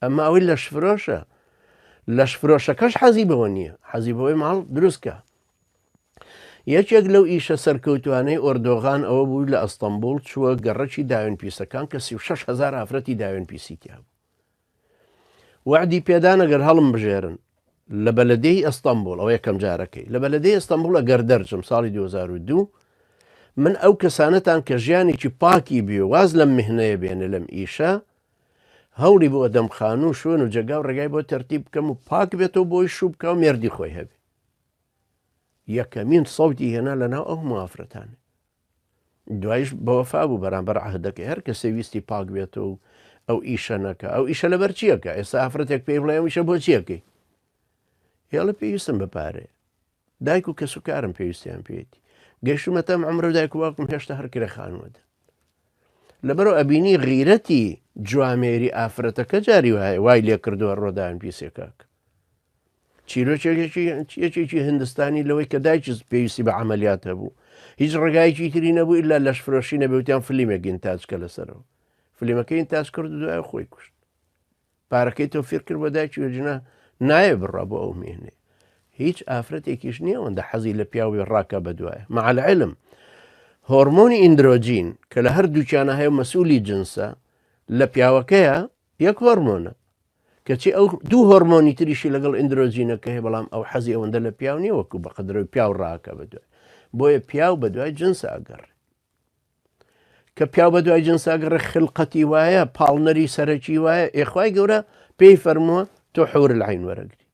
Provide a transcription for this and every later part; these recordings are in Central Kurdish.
ئەمما ئەوەی لەش فرۆشە لەش فرۆشەکەش حەزی بەوە نییە حەزی بەوەی ماڵ دروستکە. یەکێک لەو ئیشە سەرکەوتوانەی ئۆردۆغان ئەوە بوو لە ئەستەمبول چووە گەڕەکی داوێن پیسەکان کە 36,000 ئافرەتی داوێن پیسی تیا بوو. وعدی پێدان ئەگەر هەڵم بژێرن لە بەلەدەی ئەستەمبول ئەو یەکەم جارەکەی لە بەلەدەی ئەستەمبول ئەگەر دەرچم ساڵی 2002 من ئەو کەسانەتان کە ژیانێکی پاکی بێ واز لەم میهنەیە بێنە لەم ئیشە هەوڵی بۆ دەمخان و شوێن و جێگا و ڕێگای بۆ تەرتیب بکەم و پاک بێتەوە بۆی شوو بکە و مێردی خۆی هەبێ. یەکەمین سەوتی هێنا لەناو ئەو مافرەتانە. دوایش بەوەفا بوو بەرامبەر عەهدەکەی هەر کەسێ ویستی پاک بێتەوە و ئەو ئیشە نەکە ئەو ئیشە لەبەر چیەکە؟ ئێستا ئافرەتێک پێی بڵێ ئەو ئیشە بۆ چیەکەی؟ هێڵە پێویستم بەپارەیە. دایک و کەس و کارم پێویستیان پێێتی. گەیشتومەتەم عەمرە و دایک و باوکم هێشتا هەر کرێخانوەدەن. لەبەرەوە ئەبینی غیرەتی جوامێری ئافرەتەکە جاری وایە وای لێ کردووە ڕۆداوێن پیسێکاک. چیرۆکێکی هندستانی لەوەی کە دایکیز پێویستی بە عەمەلیات هەبوو هیچ ڕێگایەکی تری نەبوو ئیلا لەش فرۆشی نەبێتیان فلیمێکین تاچکە لەسەرەوە فلیمەکەی تاچ کرد و دوای خۆی کوشت پارەکەی تۆفیر کرد بە دایکی وەجنە نایە بڕا بۆ ئەو مێنێ هیچ ئافرەتێکیش نییە ئەوەندە حەزی لە پیاوی ڕاکە بەدوایە مع العلم هۆرمۆنی ئیندرۆجین کە لە هەردووکیانە هەیە مەسئولی جنسە لە پیاوەکەیە یەک هۆرمۆنە کەچی ئەو دوو هۆرمۆنی تریشی لەگەڵ ئیندرۆجینەکە هەیە بەڵام ئەو حەزی ئەوەندە لە پیاو نییە وەکو بە قەدرەوەی پیاو ڕاکە بەدوای بۆیە پیاو بەدوای جنسە ئەگەڕێ کە پیاو بەدوای جنسە ئەگەڕێ خلقەتی وایە پاڵنەری سەرەکی وایە ئێخوای گەورە پێی فەرمووە تۆ حور العین وەرەگری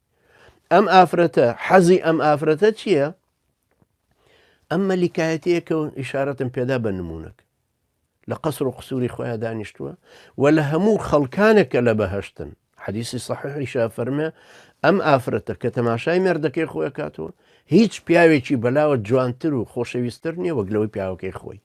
ئەم ئافرەتە حەزی ئەم ئافرەتە چییە؟ ئەم مەلیکایەتەیەکە و ئیشارەتم پێدا بە نمونونەکە لە قەسر و قسووری خۆیان دانیشتووە و لە هەموو خەڵکانێکە لە بەهەشتن حەدیسی صحیحیشا فەرمێ ئەم ئافرەتە کە تەماشای مێردەکەی خۆی کاتەوە هیچ پیاوێکی بەلاوە جوانتر و خۆشەویستتر نییە وەک لەوەی پیاوەکەی خۆی